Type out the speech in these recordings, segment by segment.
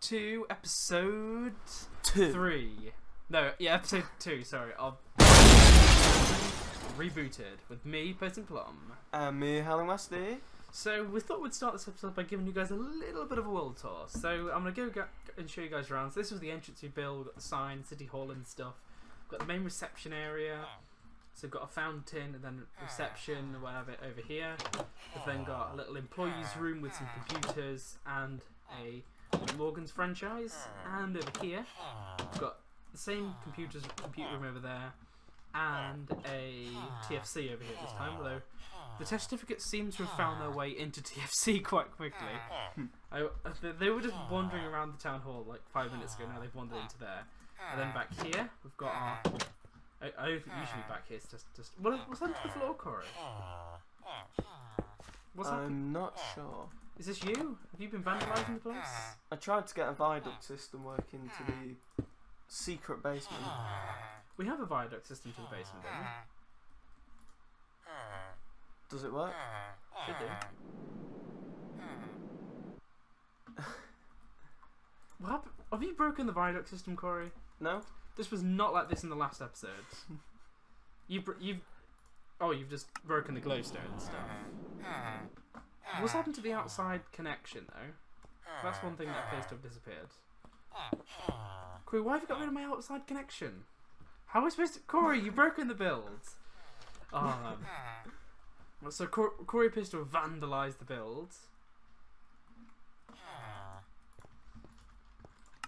to episode 2. 3. No, yeah, episode 2, sorry. Of Rebooted with me, Person Plum. And me, Helen Westy. So we thought we'd start this episode by giving you guys a little bit of a world tour. So I'm going to go and show you guys around. So this was the entrance we built. We've got the sign, City Hall and stuff. We've got the main reception area. So we've got a fountain and then reception or whatever over here. We've then got a little employees room with some computers and a Morgan's franchise. And over here we've got the same computer room over there and a TFC over here this time, although the test certificates seem to have found their way into TFC quite quickly. They were just wandering around the town hall like 5 minutes ago, now they've wandered into there. And then back here we've got our... I don't think usually back here it's just what's under the floor, Corey? What's happening? I'm not sure. Is this you? Have you been vandalising the place? I tried to get a viaduct system working to the secret basement. We have a viaduct system to the basement, don't we? Does it work? Should do. What happened? Have you broken the viaduct system, Corey? No? This was not like this in the last episode. You've just broken the glowstone and stuff. What's happened to the outside connection though? That's one thing that appears to have disappeared. Corey, why have you got rid of my outside connection? How am I supposed to... Corey, you've broken the build. So Corey appears to have vandalised the build.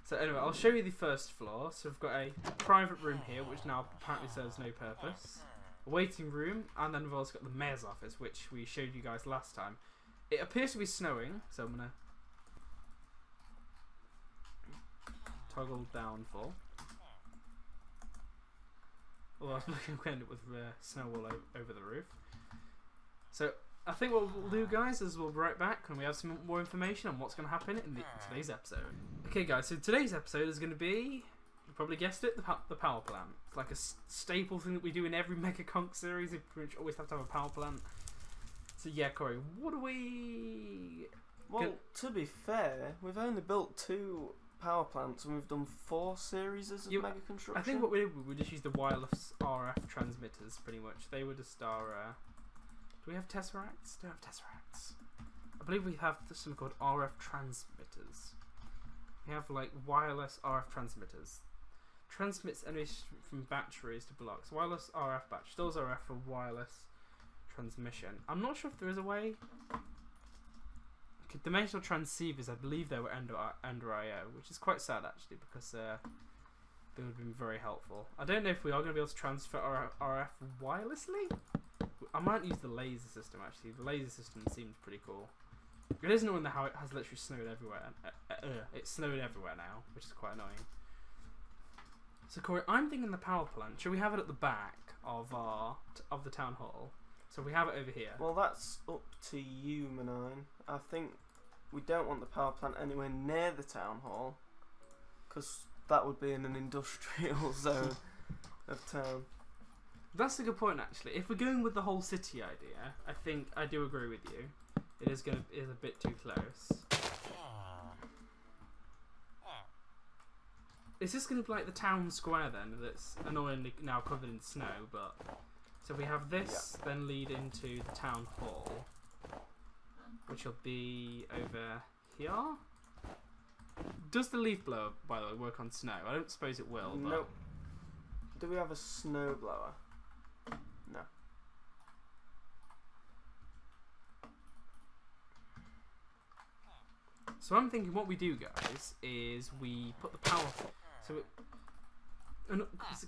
So anyway, I'll show you the first floor. So we've got a private room here, which now apparently serves no purpose. A waiting room, and then we've also got the mayor's office, which we showed you guys last time. It appears to be snowing, so I'm going to toggle down full. Well, I was looking to end it with snow all over the roof. So I think what we'll do, guys, is we'll be right back and we have some more information on what's going to happen in today's episode. Okay, guys, so today's episode is going to be, you probably guessed it, the power plant. It's like a staple thing that we do in every Mega Conk series. We pretty much always have to have a power plant. So yeah, Corey, what do we... Well, to be fair, we've only built 2 power plants and we've done 4 series of Mega Construction. I think what we did, we just used the wireless RF transmitters, pretty much. They were just our... do we have Tesseracts? Don't have Tesseracts. I believe we have something called RF transmitters. We have like wireless RF transmitters. Transmits energy from batteries to blocks. Wireless RF battery. Stores RF for wireless transmission. I'm not sure if there is a way. Okay, dimensional transceivers, I believe they were under IO, which is quite sad actually because they would have been very helpful. I don't know if we are going to be able to transfer RF wirelessly. I might use the laser system actually. The laser system seems pretty cool. It is annoying how it has literally snowed everywhere. It's snowed everywhere now, which is quite annoying. So Corey, I'm thinking the power plant. Should we have it at the back of the town hall? So we have it over here. Well, that's up to you, Manine. I think we don't want the power plant anywhere near the town hall, because that would be in an industrial zone of town. That's a good point, actually. If we're going with the whole city idea, I think I do agree with you. It is a bit too close. Is this going to be like the town square then? That's annoyingly now covered in snow, but so we have this then lead into the town hall, which will be over here. Does the leaf blower, by the way, work on snow? I don't suppose it will. But... Nope. Do we have a snow blower? No. So I'm thinking what we do, guys, is we put the power... So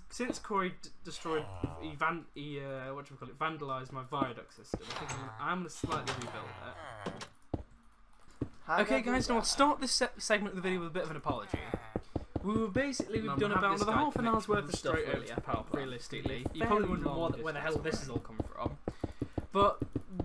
since Corey destroyed... He vandalised my viaduct system, I'm going to slightly rebuild it. Okay, guys, now I'll start this segment of the video with a bit of an apology. We've done about another half an hour's worth of stuff earlier, realistically. You're probably wondering where the hell this has all come from. But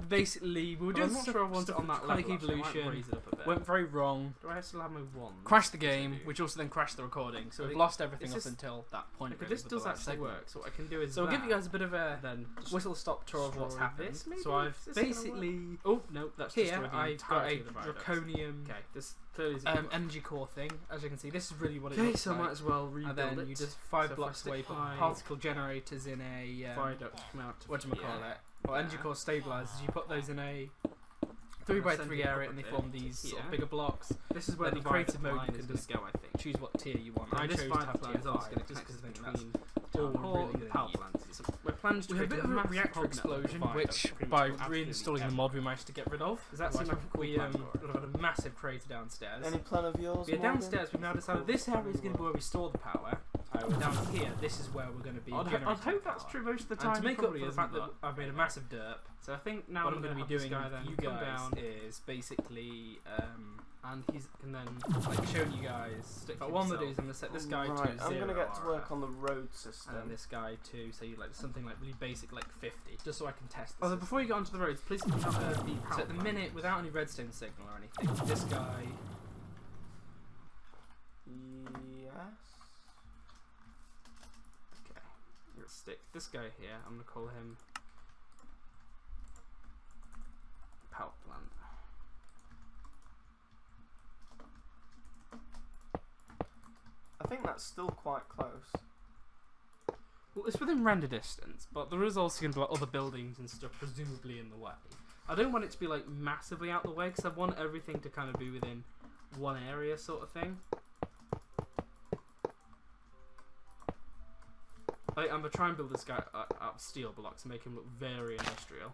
basically we were doing stuff on that level. Evolution went very wrong. Do I still have my wand? Crashed the game, which also then crashed the recording. So we've lost everything up until that point. Okay, this does actually work. So what I can do is so I'll give you guys a bit of a whistle-stop tour of what's happened. So I've basically that's here I've got a draconium. Okay, this clearly is energy core thing. As you can see, this is really what it looks looks like. like. Might as well rebuild and then it. you just 5 blocks away put particle generators in a viaduct come out. What do you call it? Well, energy core stabilizers. You put those in a 3x3 area, and they form these sort of bigger blocks. This is where the creative mode you can just go. I think choose what tier you want. I chose chose to to have tier 5 just because I think between that's all really really the power need. plants. We're planning to We had a create bit of a massive reactor hog explosion, network which viaduct by pretty much reinstalling the mod we managed to get rid of. Does that seem like a cool we plan for it? had a massive crater downstairs. Any plan of yours? Yeah, downstairs we've now decided this area is going to be where we store the power. Down here, this is where we're going to be. I'd hope that's true most of the time. And to make up for the fact that but I've made a massive derp, so I think now what I'm going to be doing with you guys is basically and he's and then like showing you guys. But what I'm going to do is I'm going to set this guy to 0. I'm going to get to work on the road system. And this guy to say like something like really basic, like 50, just so I can test. Although before you get onto the roads, please put up the power. So at the minute, without any redstone signal or anything, this guy. Yes. Okay. Let's stick this guy here. I'm going to call him power plant. I think that's still quite close. Well, it's within render distance, but there is also going to be like, other buildings and stuff presumably in the way. I don't want it to be like massively out the way because I want everything to kind of be within one area sort of thing. I'm going to try and build this guy out of steel blocks and make him look very industrial.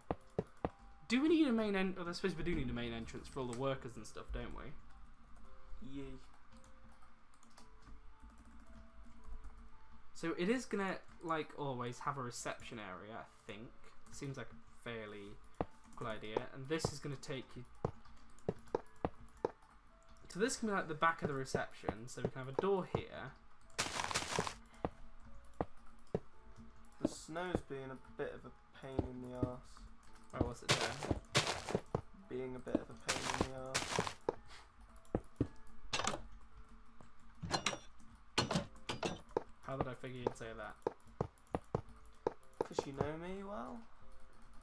Do we need a main entrance? I suppose we do need a main entrance for all the workers and stuff, don't we? Yay. So it is gonna, like always, have a reception area, I think. Seems like a fairly cool idea. And this is gonna take you... So this can be like the back of the reception, so we can have a door here. The snow's being a bit of a pain in the arse. Where was it there? Being a bit of a pain in the arse. How did I figure you'd say that? Because you know me well?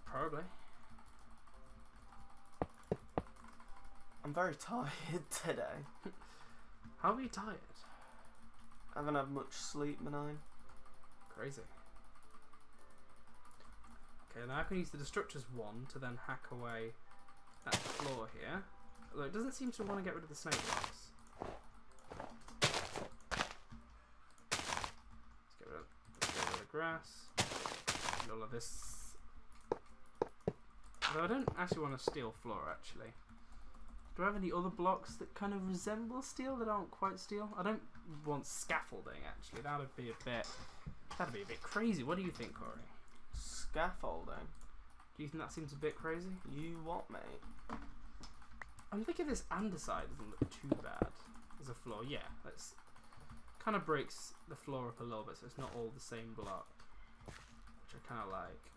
Probably. I'm very tired today. How are you tired? I haven't had much sleep, man. Crazy. Okay, now I can use the Destructors 1 to then hack away at the floor here. Although it doesn't seem to want to get rid of the snake blocks. Let's get rid of the grass. And all of this. Although I don't actually want a steel floor, actually. Do I have any other blocks that kind of resemble steel that aren't quite steel? I don't want scaffolding, actually. That'd be a bit crazy. What do you think, Corey? Scaffolding? Do you think that seems a bit crazy? You what, mate? I'm thinking this underside doesn't look too bad as a floor. Yeah, that's kind of breaks the floor up a little bit, so it's not all the same block, which I kind of like.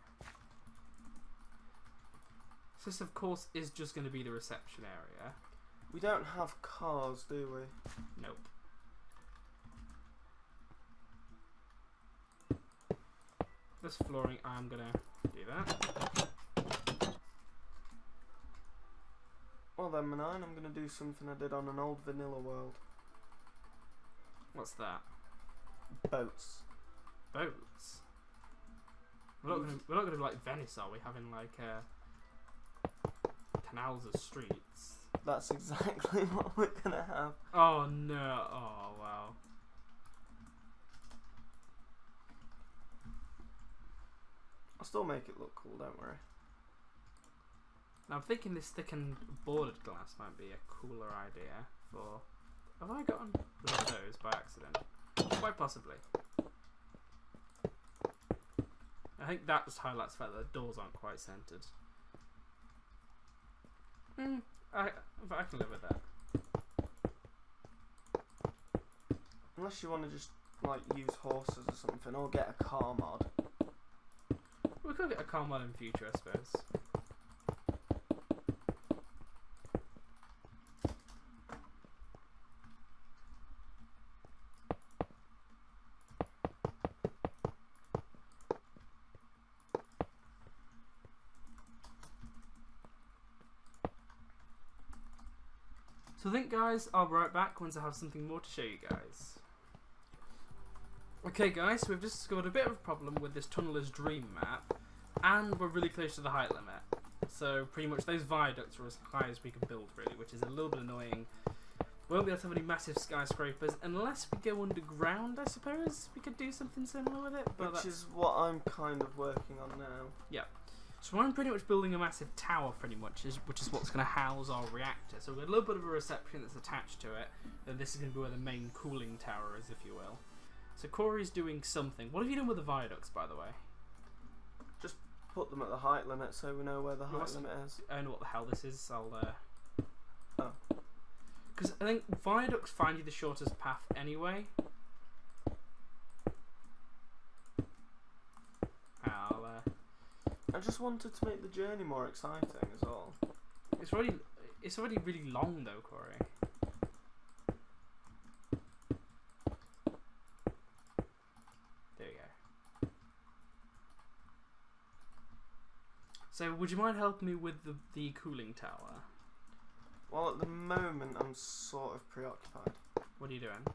So this, of course, is just going to be the reception area. We don't have cars, do we? Nope. This flooring, I'm going to do that. Well then, Manine, I'm going to do something I did on an old vanilla world. What's that? Boats. Boats? We're not going to be like Venice, are we? Having like canals as streets. That's exactly what we're going to have. Oh no, oh wow. I'll still make it look cool, don't worry. Now I'm thinking this thickened bordered glass might be a cooler idea for... Have I gotten rid of those by accident? Quite possibly. I think that just highlights the fact that the doors aren't quite centered. I can live with that. Unless you want to just like use horses or something, or get a car mod. We could get a car mod in future, I suppose. So I think, guys, I'll be right back once I have something more to show you guys. Okay, guys, so we've just discovered a bit of a problem with this Tunneler's Dream map, and we're really close to the height limit. So pretty much those viaducts are as high as we can build, really, which is a little bit annoying. We won't be able to have any massive skyscrapers unless we go underground, I suppose. We could do something similar with it. But which is what I'm kind of working on now. Yeah. So I'm pretty much building a massive tower, pretty much, which is what's going to house our reactor. So we've got a little bit of a reception that's attached to it, and this is going to be where the main cooling tower is, if you will. So Corey's doing something. What have you done with the viaducts, by the way? Just put them at the height limit so we know where the height limit is. I don't know what the hell this is. I'll Oh. Because I think viaducts find you the shortest path anyway. I just wanted to make the journey more exciting, is all. It's already really long though, Corey. There you go. So, would you mind helping me with the cooling tower? Well, at the moment, I'm sort of preoccupied. What are you doing?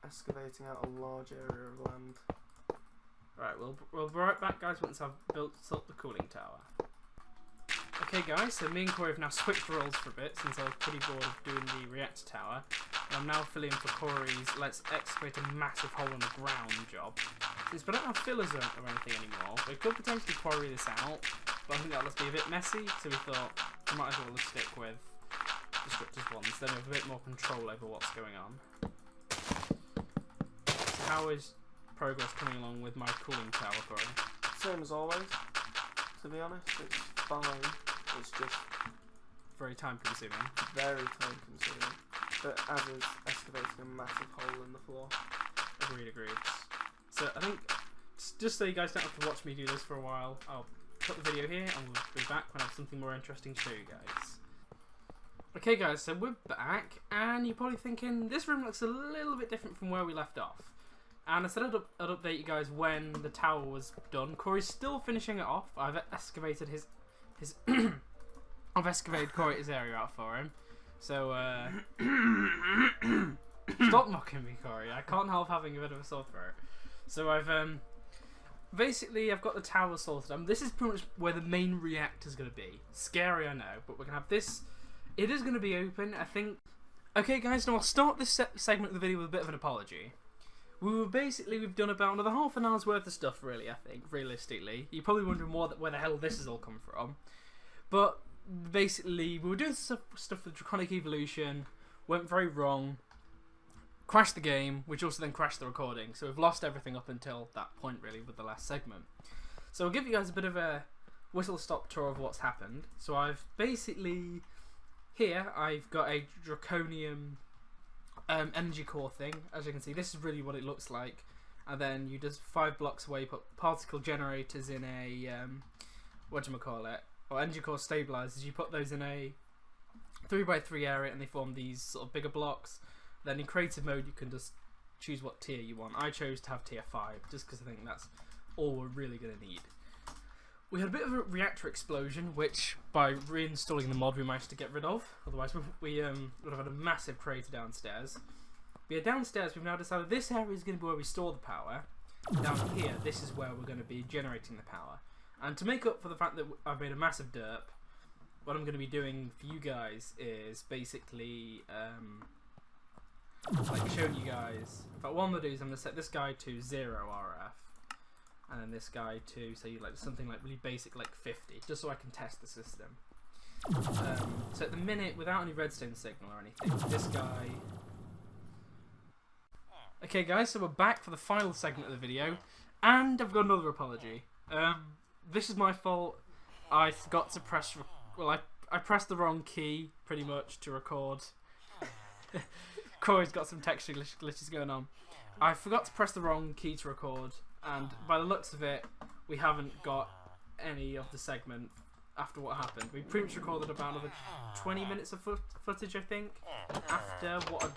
Excavating out a large area of land. Right, we'll be right back, guys, once I've built up the cooling tower. Okay, guys, so me and Corey have now switched roles for a bit since I was pretty bored of doing the reactor tower. And I'm now filling in for Corey's let's excavate a massive hole in the ground job. Since we don't have fillers or anything anymore, we could potentially quarry this out, but I think that'll just be a bit messy, so we thought we might as well just stick with destructors ones, then we have a bit more control over what's going on. So how is progress coming along with my cooling tower, Corey? Same as always, to be honest. It's fine. It's just very time consuming. Very time consuming. But as is excavating a massive hole in the floor. Agreed. So I think, just so you guys don't have to watch me do this for a while, I'll put the video here and we'll be back when I have something more interesting to show you guys. Okay guys, so we're back, and you're probably thinking, this room looks a little bit different from where we left off. And I said I'd update you guys when the tower was done. Corey's still finishing it off. I've excavated his I've excavated Corey's area out for him. So stop mocking me, Corey. I can't help having a bit of a sore throat. So I've basically I've got the tower sorted. This is pretty much where the main reactor is going to be. Scary, I know, but we're gonna have this. It is going to be open, I think. Okay, guys. Now I'll start this segment of the video with a bit of an apology. We've done about another half an hour's worth of stuff, really, I think, realistically. You're probably wondering where the hell this has all come from. But, basically, we were doing stuff with Draconic Evolution, went very wrong, crashed the game, which also then crashed the recording. So we've lost everything up until that point, really, with the last segment. So I'll give you guys a bit of a whistle-stop tour of what's happened. So I've basically, here, I've got a Draconium energy core thing. As you can see, this is really what it looks like. And then you just 5 blocks away put particle generators in a whatchamacallit, or energy core stabilizers. You put those in a 3x3 area and they form these sort of bigger blocks. Then in creative mode you can just choose what tier you want. I chose to have tier 5 just because I think that's all we're really going to need. We had a bit of a reactor explosion, which by reinstalling the mod we managed to get rid of. Otherwise we would have had a massive crater downstairs. But yeah, downstairs we've now decided this area is going to be where we store the power. Down here, this is where we're going to be generating the power. And to make up for the fact that I've made a massive derp, what I'm going to be doing for you guys is basically like showing you guys. In fact, what I'm going to do is I'm going to set this guy to 0 RF. And then this guy to say like something like really basic, like 50, just so I can test the system. So at the minute, without any redstone signal or anything, this guy. Okay, guys, so we're back for the final segment of the video, and I've got another apology. This is my fault. I forgot to press. I pressed the wrong key pretty much to record. Corey's got some texture glitches going on. I forgot to press the wrong key to record. And by the looks of it, we haven't got any of the segment after what happened. We pretty much recorded about another 20 minutes of footage, I think, after what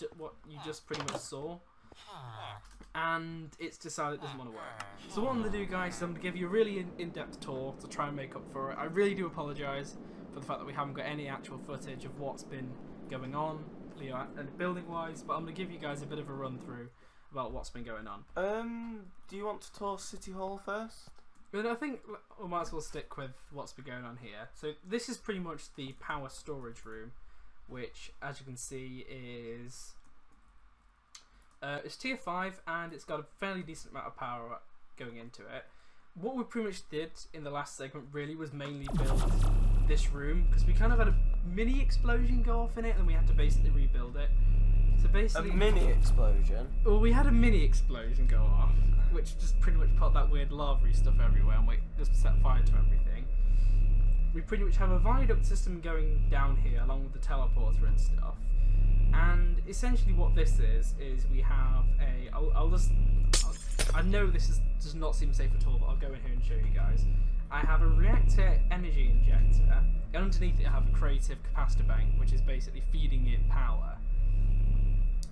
you just pretty much saw. And it's decided it doesn't want to work. So what I'm going to do, guys, is I'm going to give you a really in-depth tour to try and make up for it. I really do apologise for the fact that we haven't got any actual footage of what's been going on, building wise, but I'm going to give you guys a bit of a run through about what's been going on. Do you want to tour City Hall first? But I think we might as well stick with what's been going on here. So this is pretty much the power storage room, which, as you can see, is it's tier 5 and it's got a fairly decent amount of power going into it. What we pretty much did in the last segment really was mainly build this room, because we kind of had a mini explosion go off in it and we had to basically rebuild it. So basically, a mini explosion? Well, we had a mini explosion go off, which just pretty much put that weird lava-y stuff everywhere and we just set fire to everything. We pretty much have a viaduct system going down here along with the teleporter and stuff. And essentially what this is we have a... I know this does not seem safe at all, but I'll go in here and show you guys. I have a reactor energy injector, and underneath it I have a creative capacitor bank, which is basically feeding it power.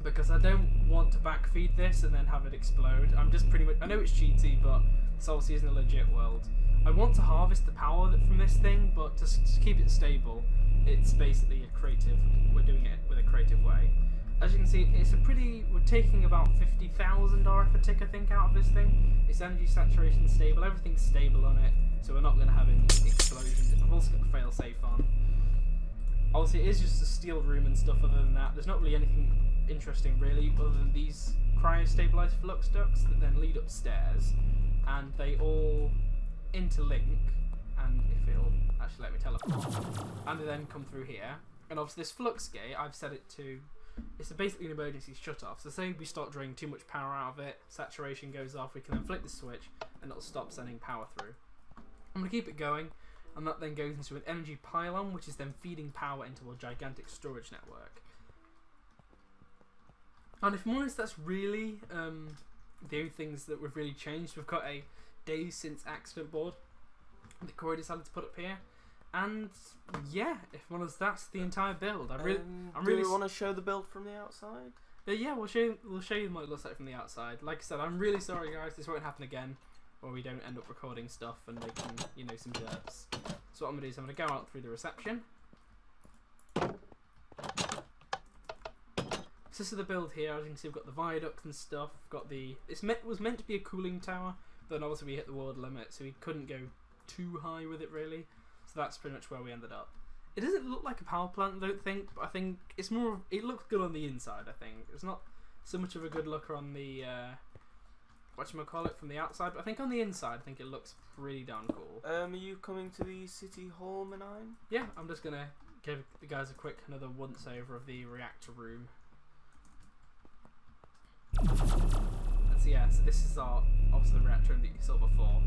Because I don't want to backfeed this and then have it explode. I'm just pretty much... I know it's cheaty, but this obviously isn't a legit world. I want to harvest the power from this thing, but to keep it stable, it's basically a creative... We're doing it with a creative way. As you can see, it's a pretty... We're taking about 50,000 RF a tick, I think, out of this thing. It's energy saturation stable. Everything's stable on it, so we're not going to have any explosions. I've also got the fail-safe on. Obviously, it is just a steel room and stuff. Other than that, there's not really anything interesting, really, other than these cryo-stabilized flux ducts that then lead upstairs, and they all interlink, and if it'll actually let me teleport, and they then come through here. And obviously this flux gate, I've set it to... It's basically an emergency shut-off. So say we start draining too much power out of it, saturation goes off, we can then flick the switch and it'll stop sending power through. I'm going to keep it going, and that then goes into an energy pylon, which is then feeding power into a gigantic storage network. And if I'm honest, that's really the only things that we've really changed. We've got a days since accident board that Corey decided to put up here. And yeah, if I'm honest, that's the entire build. Do we want to show the build from the outside? Yeah, we'll show you what it looks like from the outside. Like I said, I'm really sorry, guys. This won't happen again, where we don't end up recording stuff and making, some derps. So what I'm gonna do is I'm gonna go out through the reception. So this is the build here. As you can see, we've got the viaducts and stuff. We've got the... It was meant to be a cooling tower, but then obviously we hit the world limit, so we couldn't go too high with it, really. So that's pretty much where we ended up. It doesn't look like a power plant, I don't think, but I think it's more... It looks good on the inside, I think. It's not so much of a good looker on the... whatchamacallit, from the outside, but I think on the inside, I think it looks pretty darn cool. Are you coming to the City Hall, Menine? Yeah, I'm just going to give the guys a quick another once-over of the reactor room. So this is obviously the reactor room that you saw before.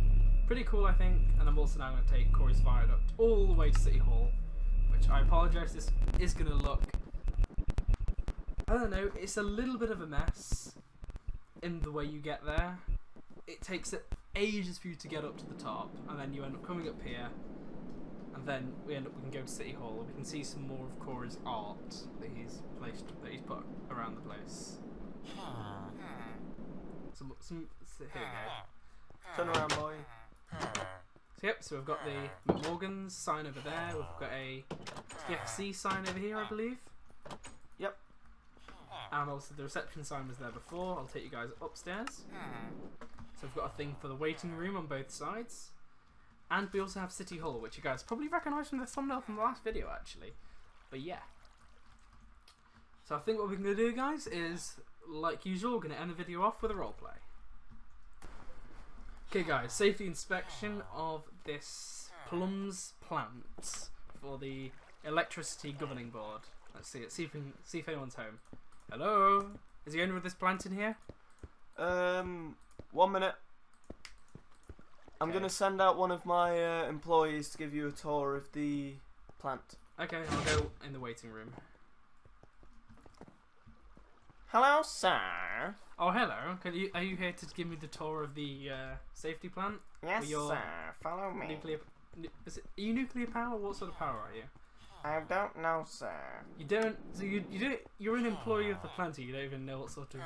Pretty cool, I think, and I'm also now going to take Corey's viaduct all the way to City Hall, which I apologise, this is going to look... I don't know, it's a little bit of a mess in the way you get there. It takes ages for you to get up to the top, and then you end up coming up here, and then we can go to City Hall, and we can see some more of Corey's art that he's put around the place. So here we go. Turn around, boy. So we've got the Morgan's sign over there. We've got a TFC sign over here, I believe. Yep. And also the reception sign was there before. I'll take you guys upstairs. So we've got a thing for the waiting room on both sides. And we also have City Hall, which you guys probably recognise from the thumbnail from the last video, actually. But yeah. So I think what we're going to do, guys, is, like usual, we're going to end the video off with a roleplay. Okay, guys, safety inspection of this Plums plant for the Electricity Governing Board. Let's see it. See if anyone's home. Hello? Is the owner of this plant in here? 1 minute. I'm going to send out one of my employees to give you a tour of the plant. Okay, I'll go in the waiting room. Hello, sir. Oh, hello. Are you here to give me the tour of the safety plant? Yes, sir. Follow me. Nuclear... Are you nuclear power? What sort of power are you? I don't know, sir. You don't... So you don't... You're an employee of the plant, you don't even know what sort of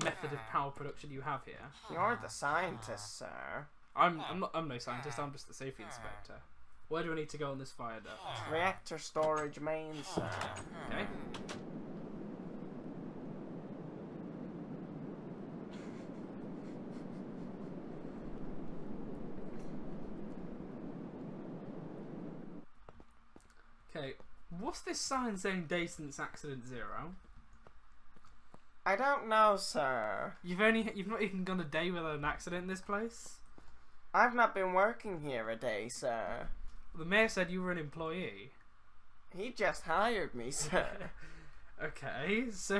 method of power production you have here. You're the scientist, sir. I'm no scientist, I'm just the safety inspector. Where do I need to go on this viaduct? Reactor storage main, sir. Okay. Okay, what's this sign saying day since accident 0? I don't know, sir. You've not even gone a day without an accident in this place? I've not been working here a day, sir. The mayor said you were an employee. He just hired me, sir. Okay, so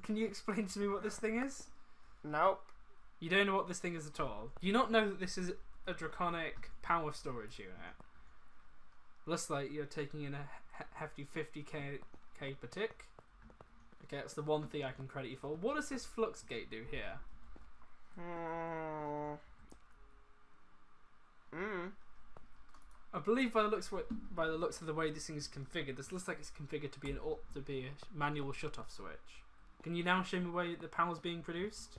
can you explain to me what this thing is? Nope. You don't know what this thing is at all? Do you not know that this is a draconic power storage unit? Looks like you're taking in a hefty 50k per tick. Okay, that's the one thing I can credit you for. What does this flux gate do here? I believe by the looks of the way this thing is configured, this looks like it's configured to be a manual shut-off switch. Can you now show me where the power's being produced?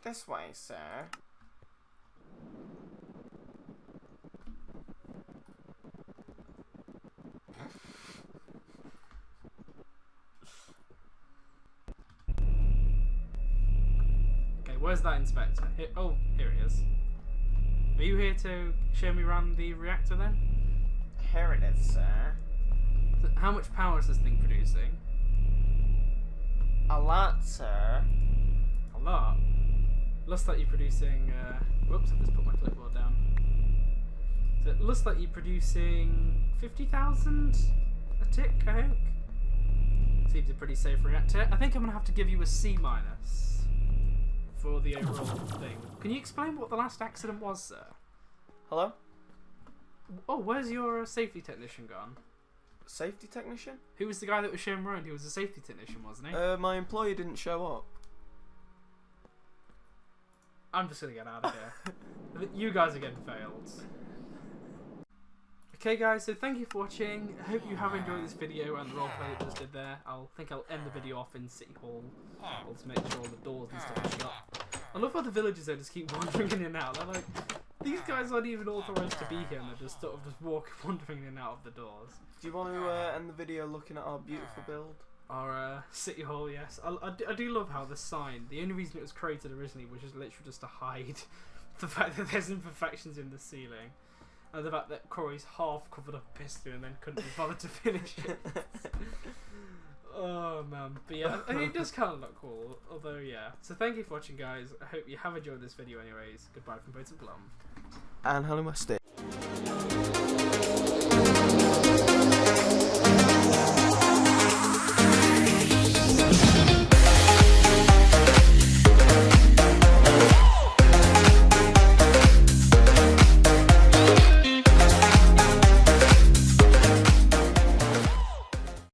This way, sir. Okay, where's that inspector? Here, oh, here he is. Are you here to show me around the reactor then? Here it is, sir. So how much power is this thing producing? A lot, sir. A lot. Looks like you're producing. Whoops! I just put my clipboard down. So it looks like you're producing 50,000 a tick, I think. Seems a pretty safe reactor. I think I'm gonna have to give you a C- for the overall thing. Can you explain what the last accident was, sir? Hello? Oh, where's your safety technician gone? Safety technician? Who was the guy that was showing around? He was a safety technician, wasn't he? My employee didn't show up. I'm just gonna get out of here. You guys are getting failed. Okay guys, so thank you for watching. I hope you have enjoyed this video and the roleplay that I just did there. I'll end the video off in City Hall. I'll just make sure all the doors and stuff are shut. I love how the villagers there just keep wandering in and out. They're like, these guys aren't even authorised to be here and they're just sort of wandering in and out of the doors. Do you want to end the video looking at our beautiful build? Our City Hall, yes. I do love how the sign, the only reason it was created originally was just literally just to hide the fact that there's imperfections in the ceiling. And the fact that Corey's half covered up piston and then couldn't be bothered to finish it. Oh man, but yeah, I mean, it does kind of look cool, although yeah. So thank you for watching guys, I hope you have enjoyed this video anyways. Goodbye from Boats and Plum. And hello my stick.